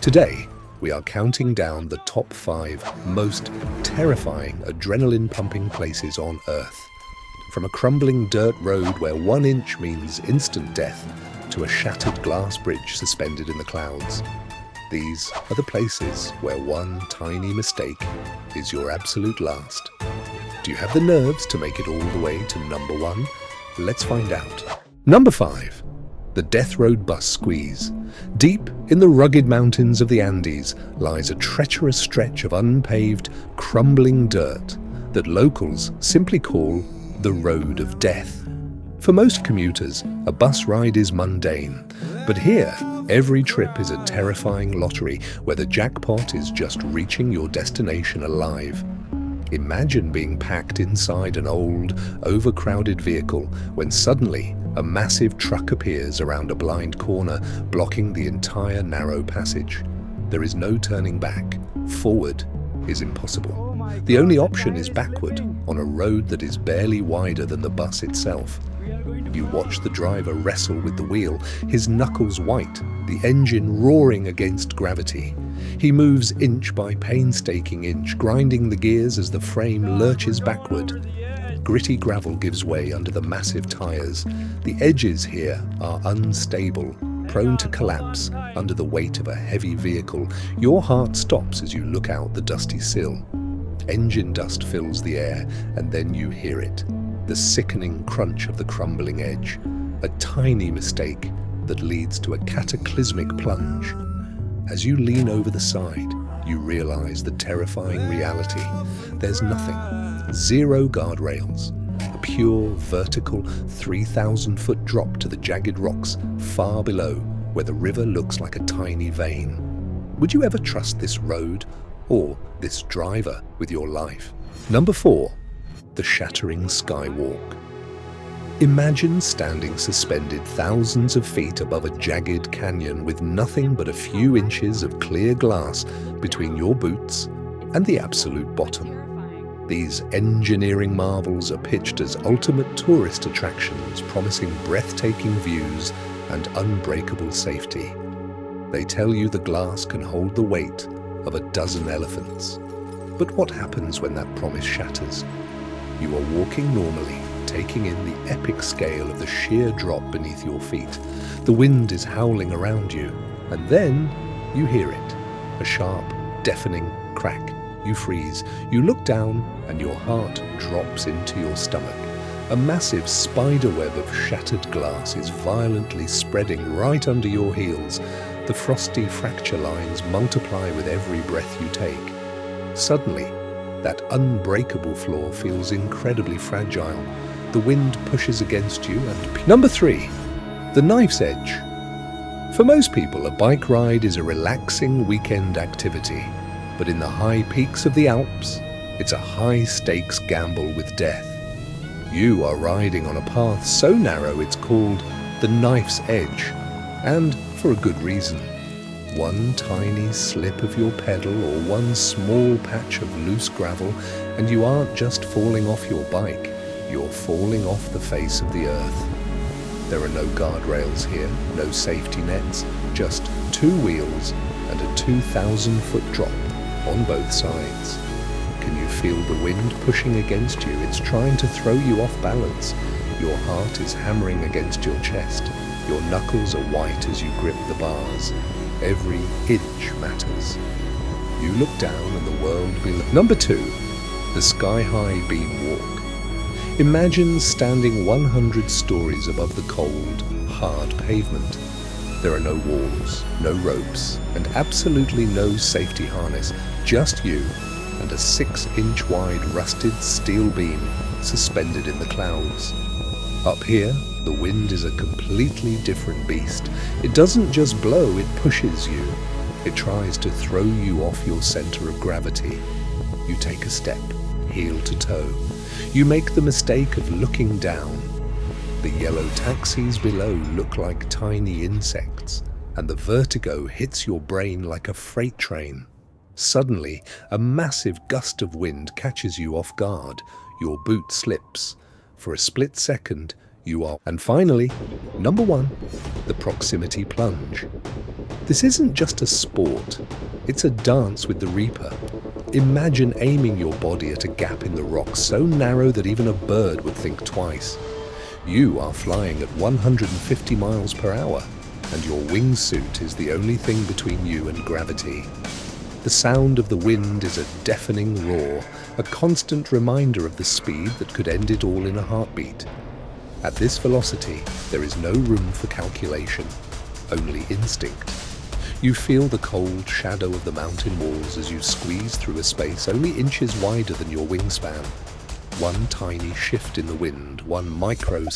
Today, we are counting down the top 5 most terrifying, adrenaline-pumping places on Earth. From a crumbling dirt road where 1 inch means instant death to a shattered glass bridge suspended in the clouds. These are the places where one tiny mistake is your absolute last. Do you have the nerves to make it all the way to number 1? Let's find out. Number 5. The Death Road Bus Squeeze. Deep in the rugged mountains of the Andes lies a treacherous stretch of unpaved, crumbling dirt that locals simply call the Road of Death. For most commuters, a bus ride is mundane, but here, every trip is a terrifying lottery where the jackpot is just reaching your destination alive. Imagine being packed inside an old, overcrowded vehicle when suddenly a massive truck appears around a blind corner, blocking the entire narrow passage. There is no turning back. Forward is impossible. The only option is backward, on a road that is barely wider than the bus itself. You watch the driver wrestle with the wheel, his knuckles white, the engine roaring against gravity. He moves inch by painstaking inch, grinding the gears as the frame lurches backward. Gritty gravel gives way under the massive tires. The edges here are unstable, prone to collapse under the weight of a heavy vehicle. Your heart stops as you look out the dusty sill. Engine dust fills the air, and then you hear it. The sickening crunch of the crumbling edge. A tiny mistake that leads to a cataclysmic plunge. As you lean over the side, you realize the terrifying reality. There's nothing. 0 guardrails. A pure, vertical, 3,000-foot drop to the jagged rocks far below, where the river looks like a tiny vein. Would you ever trust this road or this driver with your life? Number 4. The Shattering Skywalk. Imagine standing suspended thousands of feet above a jagged canyon with nothing but a few inches of clear glass between your boots and the absolute bottom. These engineering marvels are pitched as ultimate tourist attractions, promising breathtaking views and unbreakable safety. They tell you the glass can hold the weight of a dozen elephants. But what happens when that promise shatters? You are walking normally, taking in the epic scale of the sheer drop beneath your feet. The wind is howling around you, and then you hear it. A sharp, deafening crack. You freeze. You look down, and your heart drops into your stomach. A massive spiderweb of shattered glass is violently spreading right under your heels. The frosty fracture lines multiply with every breath you take. Suddenly, that unbreakable floor feels incredibly fragile. The wind pushes against you and... Number 3. The Knife's Edge. For most people, a bike ride is a relaxing weekend activity. But in the high peaks of the Alps, it's a high-stakes gamble with death. You are riding on a path so narrow it's called the Knife's Edge, and for a good reason. One tiny slip of your pedal or one small patch of loose gravel, and you aren't just falling off your bike, you're falling off the face of the earth. There are no guardrails here, no safety nets, just 2 wheels and a 2,000-foot drop on both sides. Can you feel the wind pushing against you? It's trying to throw you off balance. Your heart is hammering against your chest. Your knuckles are white as you grip the bars. Every inch matters. You look down and the world below. Number 2. The Sky-High Beam Walk. Imagine standing 100 stories above the cold, hard pavement. There are no walls, no ropes, and absolutely no safety harness. Just you and a 6-inch wide rusted steel beam suspended in the clouds. Up here, the wind is a completely different beast. It doesn't just blow, it pushes you. It tries to throw you off your center of gravity. You take a step, heel to toe. You make the mistake of looking down. The yellow taxis below look like tiny insects, and the vertigo hits your brain like a freight train. Suddenly, a massive gust of wind catches you off guard. Your boot slips. For a split second, you are... And finally, number 1, the Proximity Plunge. This isn't just a sport, it's a dance with the Reaper. Imagine aiming your body at a gap in the rock so narrow that even a bird would think twice. You are flying at 150 miles per hour, and your wingsuit is the only thing between you and gravity. The sound of the wind is a deafening roar, a constant reminder of the speed that could end it all in a heartbeat. At this velocity, there is no room for calculation, only instinct. You feel the cold shadow of the mountain walls as you squeeze through a space only inches wider than your wingspan. One tiny shift in the wind, one micro